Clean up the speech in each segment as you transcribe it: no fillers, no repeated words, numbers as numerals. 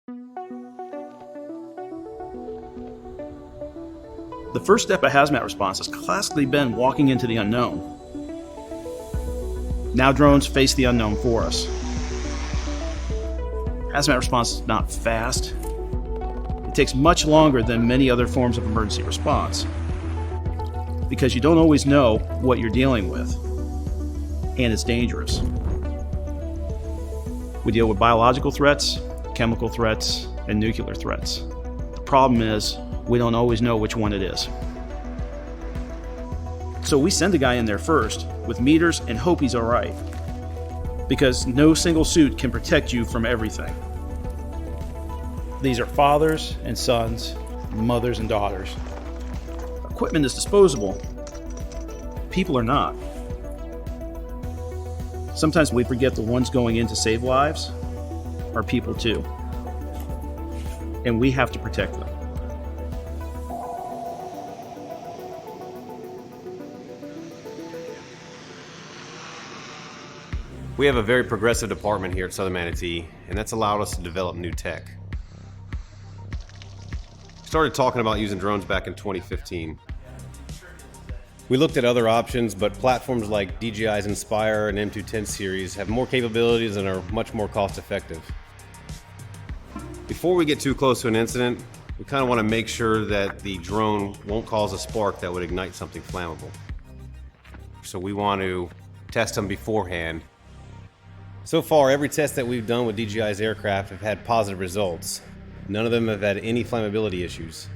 The first step of hazmat response has classically been walking into the unknown. Now drones face the unknown for us. Hazmat response is not fast. It takes much longer than many other forms of emergency response because you don't always know what you're dealing with, and it's dangerous. We deal with biological threats, chemical threats, and nuclear threats. The problem is we don't always know which one it is. So we send a guy in there first with meters and hope he's all right, because no single suit can protect you from everything. These are fathers and sons, mothers and daughters. Equipment is disposable. People are not. Sometimes we forget the ones going in to save lives are people too, and we have to protect them. We have a very progressive department here at Southern Manatee, and that's allowed us to develop new tech. We started talking about using drones back in 2015. We looked at other options, but platforms like DJI's Inspire and M210 series have more capabilities and are much more cost-effective. Before we get too close to an incident, we kind of want to make sure that the drone won't cause a spark that would ignite something flammable. So we want to test them beforehand. So far, every test that we've done with DJI's aircraft have had positive results. None of them have had any flammability issues.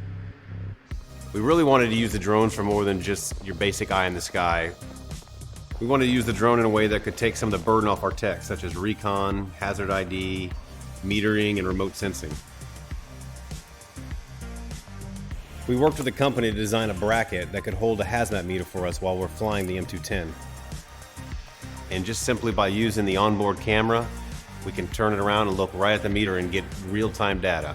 We really wanted to use the drones for more than just your basic eye in the sky. We wanted to use the drone in a way that could take some of the burden off our tech, such as recon, hazard ID, metering, and remote sensing. We worked with a company to design a bracket that could hold a hazmat meter for us while we're flying the M210. And just simply by using the onboard camera, we can turn it around and look right at the meter and get real-time data.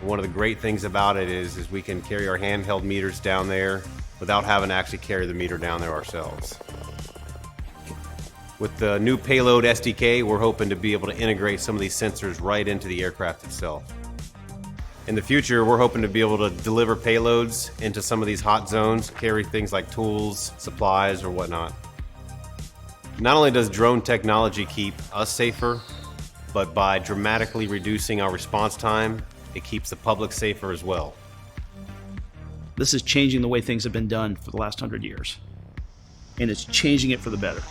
One of the great things about it is we can carry our handheld meters down there without having to actually carry the meter down there ourselves. With the new payload SDK, we're hoping to be able to integrate some of these sensors right into the aircraft itself. In the future, we're hoping to be able to deliver payloads into some of these hot zones, carry things like tools, supplies, or whatnot. Not only does drone technology keep us safer, but by dramatically reducing our response time, it keeps the public safer as well. This is changing the way things have been done for the last 100 years, and it's changing it for the better.